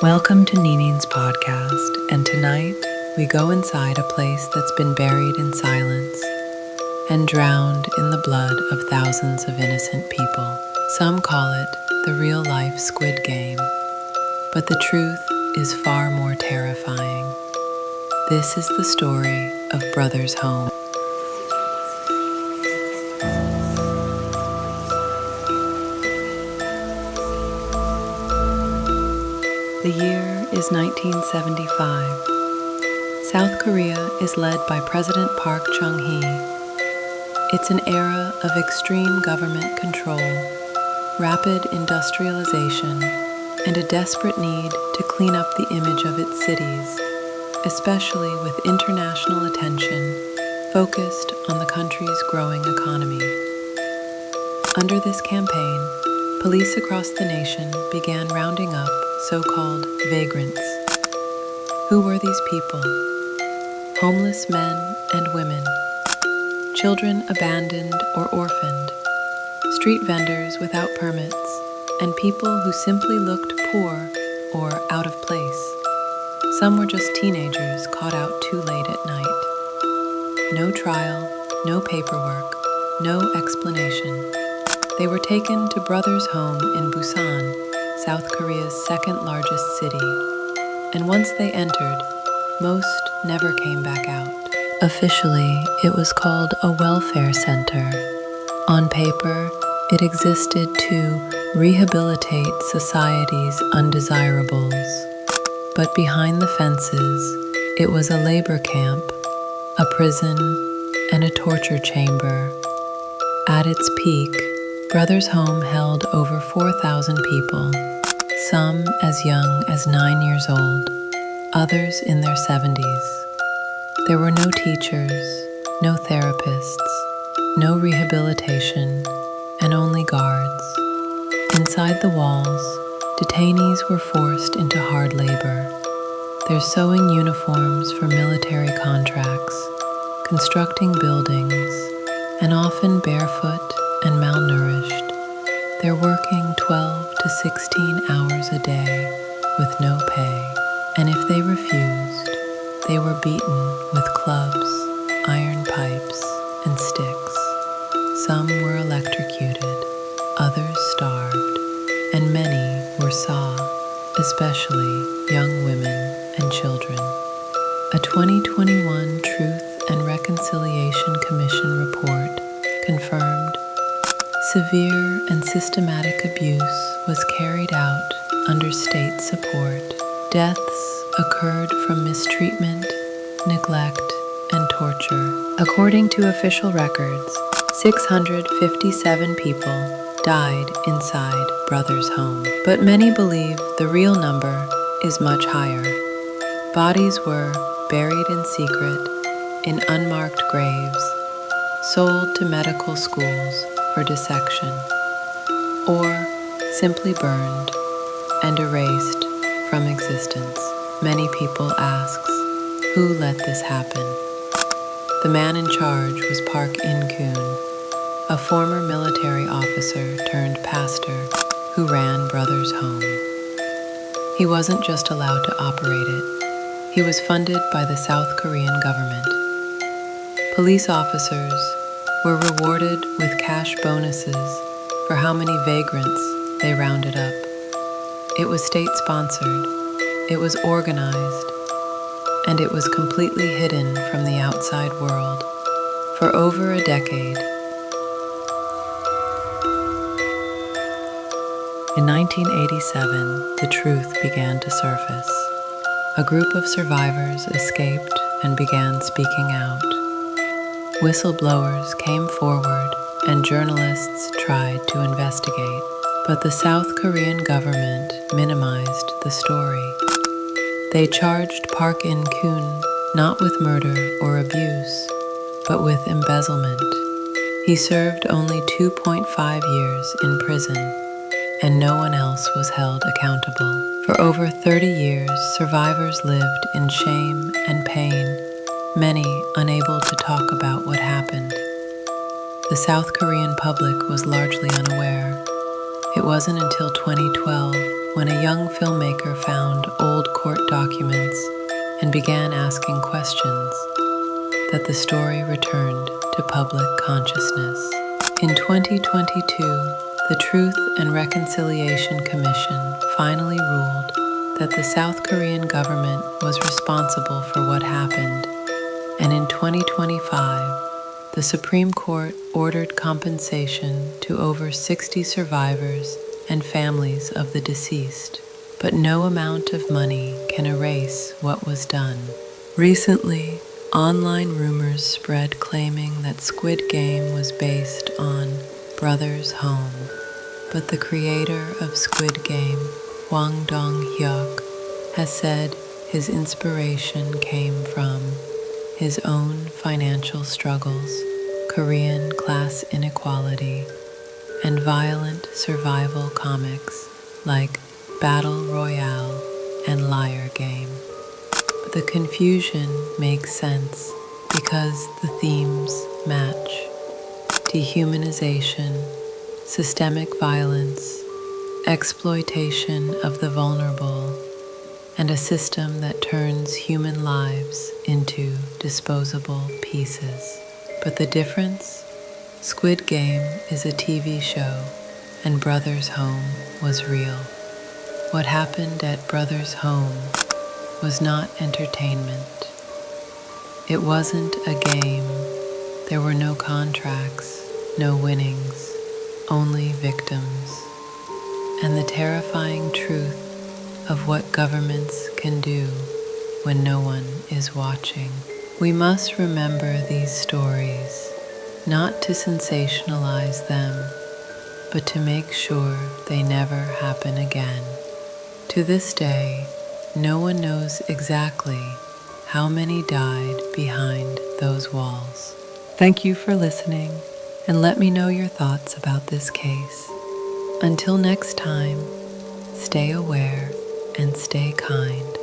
Welcome to Ninin's podcast, and tonight we go inside a place that's been buried in silence and drowned in the blood of thousands of innocent people. Some call it the real-life Squid Game, but the truth is far more terrifying. This is the story of Brothers' Home. The year is 1975. South Korea is led by President Park Chung-hee. It's an era of extreme government control, rapid industrialization, and a desperate need to clean up the image of its cities, especially with international attention focused on the country's growing economy. Under this campaign, police across the nation began rounding up so-called vagrants. Who were these people? Homeless men and women, children abandoned or orphaned, street vendors without permits, and people who simply looked poor or out of place. Some were just teenagers caught out too late at night. No trial, no paperwork, no explanation. They were taken to Brothers' Home in Busan, South Korea's second largest city, and once they entered, most never came back out. Officially, it was called a welfare center. On paper, it existed to rehabilitate society's undesirables. But behind the fences, it was a labor camp, a prison, and a torture chamber. At its peak, Brothers' Home held over 4,000 people, some as young as 9 years old, others in their 70s. There were no teachers, no therapists, no rehabilitation, and only guards. Inside the walls, detainees were forced into hard labor, their sewing uniforms for military contracts, constructing buildings, and often barefoot and malnourished. They're working 12 to 16 hours a day with no pay, and if they refused, they were beaten with clubs, iron pipes, and sticks. Some were electrocuted, others starved, and many were saw, especially young women and children. A 2021 Truth and Reconciliation Commission report confirmed severe and systematic abuse was carried out under state support. Deaths occurred from mistreatment, neglect, and torture. According to official records, 657 people died inside Brothers' Home, but many believe the real number is much higher. Bodies were buried in secret in unmarked graves, sold to medical schools for dissection, or simply burned and erased from existence. Many people ask, who let this happen? The man in charge was Park In-kun, a former military officer turned pastor who ran Brothers' Home. He wasn't just allowed to operate it, he was funded by the South Korean government. Police officers were rewarded with cash bonuses for how many vagrants they rounded up. It was state-sponsored, it was organized, and it was completely hidden from the outside world for over a decade. In 1987, the truth began to surface. A group of survivors escaped and began speaking out. Whistleblowers came forward and journalists tried to investigate, but the South Korean government minimized the story. They charged Park In-kun not with murder or abuse, but with embezzlement. He served only 2.5 years in prison, and no one else was held accountable. For over 30 years, survivors lived in shame and pain, many unable to talk about what happened. The South Korean public was largely unaware. It wasn't until 2012 when a young filmmaker found old court documents and began asking questions, that the story returned to public consciousness. In 2022, the Truth and Reconciliation Commission finally ruled that the South Korean government was responsible for what happened, and in 2025, the Supreme Court ordered compensation to over 60 survivors and families of the deceased, but no amount of money can erase what was done. Recently, online rumors spread claiming that Squid Game was based on Brothers Home, but the creator of Squid Game, Hwang Dong-hyuk, has said his inspiration came from his own financial struggles, Korean class inequality, and violent survival comics like Battle Royale and Liar Game. But the confusion makes sense because the themes match: dehumanization, systemic violence, exploitation of the vulnerable, and a system that turns human lives into disposable pieces. But the difference? Squid Game is a TV show, and Brothers Home was real. What happened at Brothers Home was not entertainment. It wasn't a game. There were no contracts, no winnings, only victims, and the terrifying truth of what governments can do when no one is watching. We must remember these stories, not to sensationalize them, but to make sure they never happen again. To this day, no one knows exactly how many died behind those walls. Thank you for listening, and let me know your thoughts about this case. Until next time, stay aware and stay kind.